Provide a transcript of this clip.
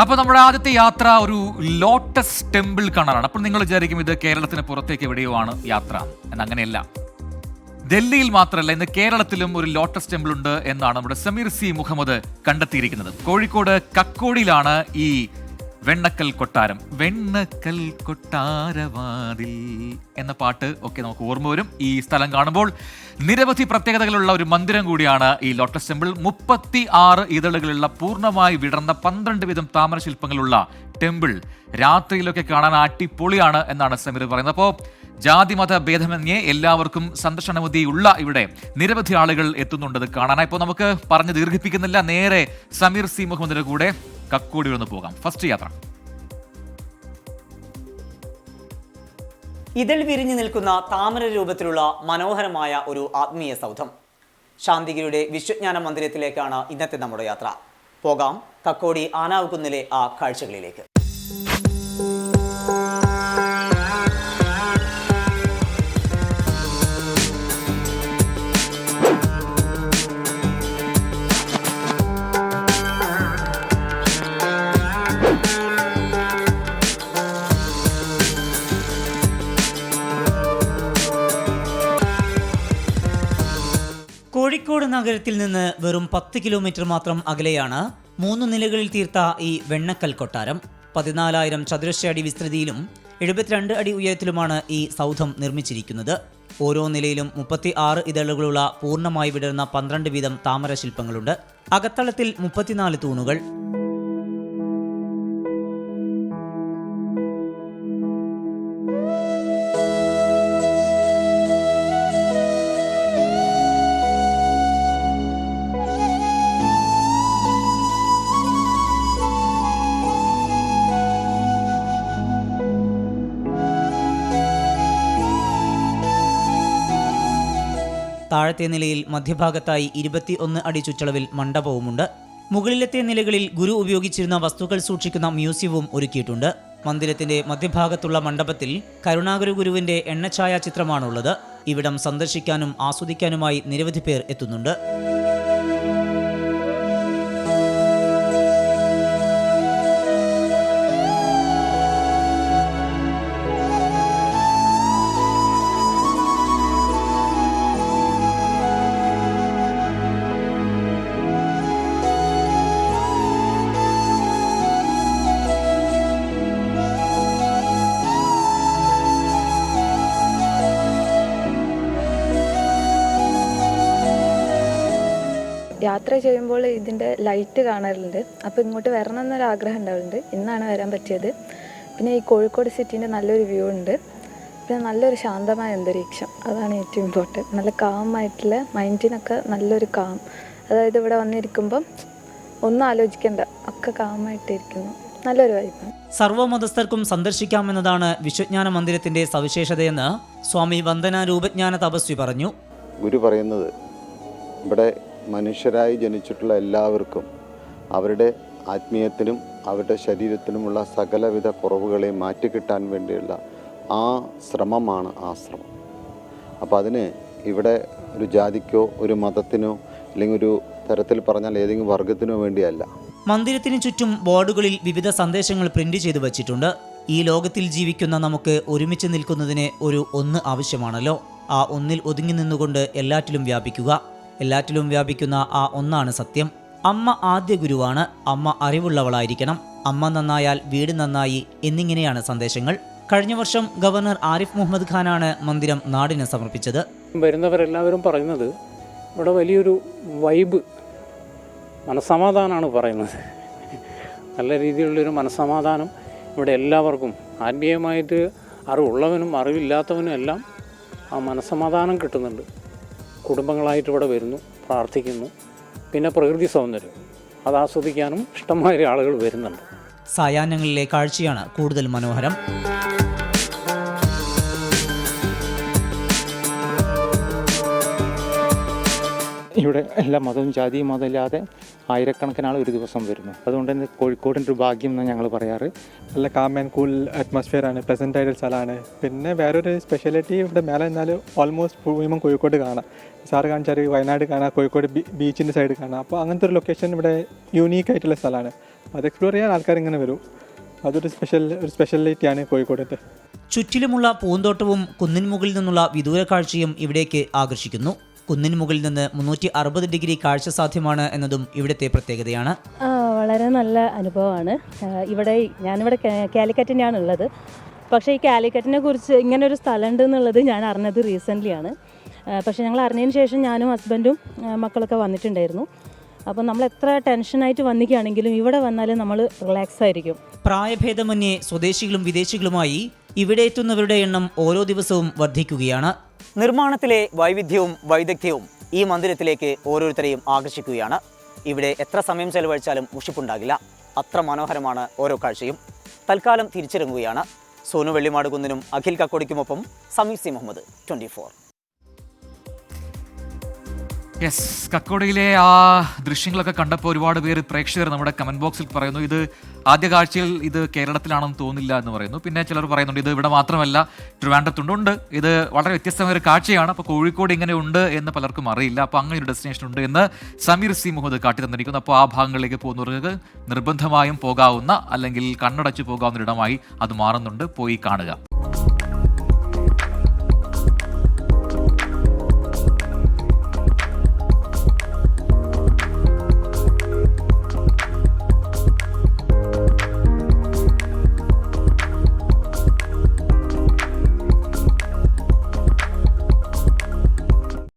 അപ്പോൾ നമ്മുടെ ആദ്യത്തെ യാത്ര ഒരു ലോട്ടസ് ടെമ്പിൾ കാണാനാണ്. അപ്പോൾ നിങ്ങൾ വിചാരിക്കും ഇത് കേരളത്തിന് പുറത്തേക്ക് എവിടെയോ ആണ് യാത്ര എന്നങ്ങനെയല്ല. ഡൽഹിയിൽ മാത്രമല്ല, ഇന്ന് കേരളത്തിലും ഒരു ലോട്ടസ് ടെമ്പിൾ ഉണ്ട് എന്നാണ് നമ്മുടെ സമീർ സി മുഹമ്മദ് കണ്ടെത്തിയിരിക്കുന്നത്. കോഴിക്കോട് കക്കോടിയിലാണ് ഈ വെണ്ണക്കൽ കൊട്ടാരം. വെണ്ണക്കൽ കൊട്ടാരവാതിൽ എന്ന പാട്ട് ഒക്കെ നമുക്ക് ഓർമ്മ വരും ഈ സ്ഥലം കാണുമ്പോൾ. നിരവധി പ്രത്യേകതകളുള്ള ഒരു മന്ദിരം കൂടിയാണ് ഈ ലോട്ടസ് ടെമ്പിൾ. 36 ഇതളുകളുള്ള പൂർണ്ണമായി വിടർന്ന 12 വീതം താമരശില്പങ്ങളുള്ള ടെമ്പിൾ രാത്രിയിലൊക്കെ കാണാൻ അടിപൊളിയാണ് എന്നാണ് സമീർ പറയുന്നത്. അപ്പോൾ ജാതിമത ഭേദമന്യേ എല്ലാവർക്കും സന്ദർശനാനുമതിയുള്ള ഇവിടെ നിരവധി ആളുകൾ എത്തുന്നുണ്ട് കാണാനായി. ഇപ്പോൾ നമുക്ക് പറഞ്ഞ് ദീർഘിപ്പിക്കുന്നില്ല, നേരെ സമീർ സി മുഹമ്മദിന്റെ കൂടെ കക്കോടി ഒന്ന് പോകാം. ഫസ്റ്റ് യാത്ര. ഇതിൽ വിരിഞ്ഞു നിൽക്കുന്ന താമര രൂപത്തിലുള്ള മനോഹരമായ ഒരു ആത്മീയ സൗധം ശാന്തിഗിരിയുടെ വിശ്വജ്ഞാന മന്ദിരത്തിലേക്കാണ് ഇന്നത്തെ നമ്മുടെ യാത്ര. പോകാം കക്കോടി ആനാവുകുന്നിലെ ആ കാഴ്ചകളിലേക്ക്. കോഴിക്കോട് നഗരത്തിൽ നിന്ന് വെറും 10 കിലോമീറ്റർ മാത്രം അകലെയാണ് 3 നിലകളിൽ തീർത്ത ഈ വെണ്ണക്കൽ കൊട്ടാരം. 14,000 ചതുരശ്ര അടി വിസ്തൃതിയിലും 72 അടി ഉയരത്തിലുമാണ് ഈ സൗധം നിർമ്മിച്ചിരിക്കുന്നത്. ഓരോ നിലയിലും 36 ഇതളുകളുള്ള പൂർണ്ണമായി വിടർന്ന 12 വീതം താമര ശില്പങ്ങളുണ്ട്. അകത്തളത്തിൽ 34 തൂണുകൾ. താഴത്തെ നിലയിൽ മധ്യഭാഗത്തായി 21 അടി ചുറ്റളവിൽ മണ്ഡപവുമുണ്ട്. മുകളിലത്തെ നിലകളിൽ ഗുരു ഉപയോഗിച്ചിരുന്ന വസ്തുക്കൾ സൂക്ഷിക്കുന്ന മ്യൂസിയവും ഒരുക്കിയിട്ടുണ്ട്. മന്ദിരത്തിന്റെ മധ്യഭാഗത്തുള്ള മണ്ഡപത്തിൽ കരുണാകര ഗുരുവിന്റെ എണ്ണഛായാ ചിത്രമാണുള്ളത്. ഇവിടം സന്ദർശിക്കാനും ആസ്വദിക്കാനുമായി നിരവധി പേർ എത്തുന്നുണ്ട്. യാത്ര ചെയ്യുമ്പോൾ ഇതിൻ്റെ ലൈറ്റ് കാണാറുണ്ട്. അപ്പോൾ ഇങ്ങോട്ട് വരണം എന്നൊരാഗ്രഹം ഉണ്ടാവുന്നുണ്ട്. ഇന്നാണ് വരാൻ പറ്റിയത്. പിന്നെ ഈ കോഴിക്കോട് സിറ്റീൻ്റെ നല്ലൊരു വ്യൂ ഉണ്ട്. പിന്നെ നല്ലൊരു ശാന്തമായ അന്തരീക്ഷം, അതാണ് ഏറ്റവും ഇമ്പോർട്ടൻറ്റ്. നല്ല കാമായിട്ടുള്ള മൈൻഡിനൊക്കെ നല്ലൊരു കാം. അതായത് ഇവിടെ വന്നിരിക്കുമ്പം ഒന്നും ആലോചിക്കേണ്ട, ഒക്കെ കാമായിട്ടിരിക്കുന്നു. നല്ലൊരു വൈബാണ്. സർവ്വമതസ്ഥർക്കും സന്ദർശിക്കാമെന്നതാണ് വിശ്വജ്ഞാന മന്ദിരത്തിന്റെ സവിശേഷതയെന്ന് സ്വാമി വന്ദന രൂപജ്ഞാന തപസ്വി പറഞ്ഞു. ഗുരു പറയുന്നത് ഇവിടെ മനുഷ്യരായി ജനിച്ചിട്ടുള്ള എല്ലാവർക്കും അവരുടെ ആത്മീയത്തിനും അവരുടെ ശരീരത്തിനുമുള്ള സകലവിധ കുറവുകളെയും മാറ്റിക്കിട്ടാൻ വേണ്ടിയുള്ള ആ ശ്രമമാണ് ആശ്രമം. അപ്പോൾ അതിന് ഇവിടെ ഒരു ജാതിക്കോ ഒരു മതത്തിനോ അല്ലെങ്കിൽ ഒരു തരത്തിൽ പറഞ്ഞാൽ ഏതെങ്കിലും വർഗത്തിനോ വേണ്ടിയല്ല. മന്ദിരത്തിന് ചുറ്റും ബോർഡുകളിൽ വിവിധ സന്ദേശങ്ങൾ പ്രിന്റ് ചെയ്തു വച്ചിട്ടുണ്ട്. ഈ ലോകത്തിൽ ജീവിക്കുന്ന നമുക്ക് ഒരുമിച്ച് നിൽക്കുന്നതിന് ഒരു ഒന്ന് ആവശ്യമാണല്ലോ. ആ ഒന്നിൽ ഒതുങ്ങി നിന്നുകൊണ്ട് എല്ലാറ്റിലും വ്യാപിക്കുക. എല്ലാറ്റിലും വ്യാപിക്കുന്ന ആ ഒന്നാണ് സത്യം. അമ്മ ആദ്യ ഗുരുവാണ്. അമ്മ അറിവുള്ളവളായിരിക്കണം. അമ്മ നന്നായാൽ വീട് നന്നായി എന്നിങ്ങനെയാണ് സന്ദേശങ്ങൾ. കഴിഞ്ഞ വർഷം ഗവർണർ ആരിഫ് മുഹമ്മദ് ഖാനാണ് മന്ദിരം നാടിന് സമർപ്പിച്ചത്. വരുന്നവരെല്ലാവരും പറയുന്നത് ഇവിടെ വലിയൊരു വൈബ്, മനസ്സമാധാനമാണ് പറയുന്നത്. നല്ല രീതിയിലുള്ളൊരു മനസ്സമാധാനം ഇവിടെ എല്ലാവർക്കും, ആത്മീയമായിട്ട് അറിവുള്ളവനും അറിവില്ലാത്തവനും എല്ലാം ആ മനസ്സമാധാനം കിട്ടുന്നുണ്ട്. കുടുംബങ്ങളായിട്ട് ഇവിടെ വരുന്നു, പ്രാർത്ഥിക്കുന്നു. പിന്നെ പ്രകൃതി സൗന്ദര്യം അത് ആസ്വദിക്കാനും ഇഷ്ടംമാതിരി ആളുകൾ വരുന്നുണ്ട്. സായാഹ്നങ്ങളിലെ കാഴ്ചയാണ് കൂടുതൽ മനോഹരം. ഇവിടെ എല്ലാ മതവും ജാതിയും മതമില്ലാതെ ആയിരക്കണക്കിന് ആൾ ഒരു ദിവസം വരുന്നു. അതുകൊണ്ട് തന്നെ കോഴിക്കോടിൻ്റെ ഒരു ഭാഗ്യം എന്നാണ് ഞങ്ങൾ പറയാറ്. നല്ല കാം ആൻഡ് കൂൾ അറ്റ്മോസ്ഫിയർ ആണ്, പ്ലസൻ്റ് ആയിട്ടുള്ള സ്ഥലമാണ്. പിന്നെ വേറൊരു സ്പെഷ്യാലിറ്റി ഇവിടെ മേലെ നിന്നാൽ ഓൾമോസ്റ്റ് മിനിമം കോഴിക്കോട് കാണാം. സാറ് കാണിച്ചാൽ വയനാട് കാണാം, കോഴിക്കോട് ബീച്ചിൻ്റെ സൈഡ് കാണാം. അപ്പോൾ അങ്ങനത്തെ ഒരു ലൊക്കേഷൻ ഇവിടെ യൂണീക്ക് ആയിട്ടുള്ള സ്ഥലമാണ്. അത് എക്സ്പ്ലോർ ചെയ്യാൻ ആൾക്കാർ ഇങ്ങനെ വരും. അതൊരു സ്പെഷ്യാലിറ്റിയാണ് കോഴിക്കോടിൻ്റെ. ചുറ്റിലുമുള്ള പൂന്തോട്ടവും കുന്നിൻ മുകളിൽ നിന്നുള്ള വിദൂര കാഴ്ചയും ഇവിടേക്ക് ആകർഷിക്കുന്നു. കുന്നിൻ മുകളിൽ നിന്ന് 360 ഡിഗ്രി കാഴ്ച സാധ്യമാണ് എന്നതും ഇവിടുത്തെ പ്രത്യേകതയാണ്. വളരെ നല്ല അനുഭവമാണ്. ഞാനിവിടെ കാലിക്കറ്റിൻ്റെയാണ് ഉള്ളത്. പക്ഷേ ഈ കാലിക്കറ്റിനെ കുറിച്ച് ഇങ്ങനൊരു സ്ഥലം ഉണ്ട് എന്നുള്ളത് ഞാൻ അറിഞ്ഞത് റീസെൻ്റ്ലിയാണ്. പക്ഷേ ഞങ്ങൾ അറിഞ്ഞതിന് ശേഷം ഞാനും ഹസ്ബൻഡും മക്കളൊക്കെ വന്നിട്ടുണ്ടായിരുന്നു. അപ്പോൾ നമ്മൾ എത്ര ടെൻഷനായിട്ട് വന്നിക്കുകയാണെങ്കിലും ഇവിടെ വന്നാൽ നമ്മൾ റിലാക്സ് ആയിരിക്കും. പ്രായഭേദമന്യേ സ്വദേശികളും വിദേശികളുമായി ഇവിടെ എത്തുന്നവരുടെ എണ്ണം ഓരോ ദിവസവും വർദ്ധിക്കുകയാണ്. നിർമ്മാണത്തിലെ വൈവിധ്യവും വൈദഗ്ധ്യവും ഈ മന്ദിരത്തിലേക്ക് ഓരോരുത്തരെയും ആകർഷിക്കുകയാണ്. ഇവിടെ എത്ര സമയം ചെലവഴിച്ചാലും മുഷിപ്പുണ്ടാകില്ല. അത്ര മനോഹരമാണ് ഓരോ കാഴ്ചയും. തൽക്കാലം തിരിച്ചിറങ്ങുകയാണ്. സോനു വെള്ളിമാട് കുന്നിനും അഖിൽ കക്കോടിക്കുമൊപ്പം സമീർ സി മുഹമ്മദ്, 24. യെസ്, കക്കോടിയിലെ ആ ദൃശ്യങ്ങളൊക്കെ കണ്ടപ്പോൾ ഒരുപാട് പേര് പ്രേക്ഷകർ നമ്മുടെ കമന്റ് ബോക്സിൽ പറയുന്നു ഇത് ആദ്യ കാഴ്ചയിൽ ഇത് കേരളത്തിലാണെന്ന് തോന്നില്ല എന്ന് പറയുന്നു. പിന്നെ ചിലർ പറയുന്നുണ്ട് ഇത് ഇവിടെ മാത്രമല്ല ട്രിവാൻഡ്രത്തുണ്ട്, ഇത് വളരെ വ്യത്യസ്തമായ ഒരു കാഴ്ചയാണ്. അപ്പോൾ കോഴിക്കോട് ഇങ്ങനെ ഉണ്ട് എന്ന് പലർക്കും അറിയില്ല. അപ്പോൾ അങ്ങനെ ഒരു ഡെസ്റ്റിനേഷൻ ഉണ്ട് എന്ന് സമീർ സി മുഹമ്മദ് കാട്ടി തന്നിരിക്കുന്നു. അപ്പോൾ ആ ഭാഗങ്ങളിലേക്ക് പോകുന്നവർക്ക് നിർബന്ധമായും പോകാവുന്ന അല്ലെങ്കിൽ കണ്ണടച്ച് പോകാവുന്ന ഇടമായി അത് മാറുന്നുണ്ട്. പോയി കാണുക.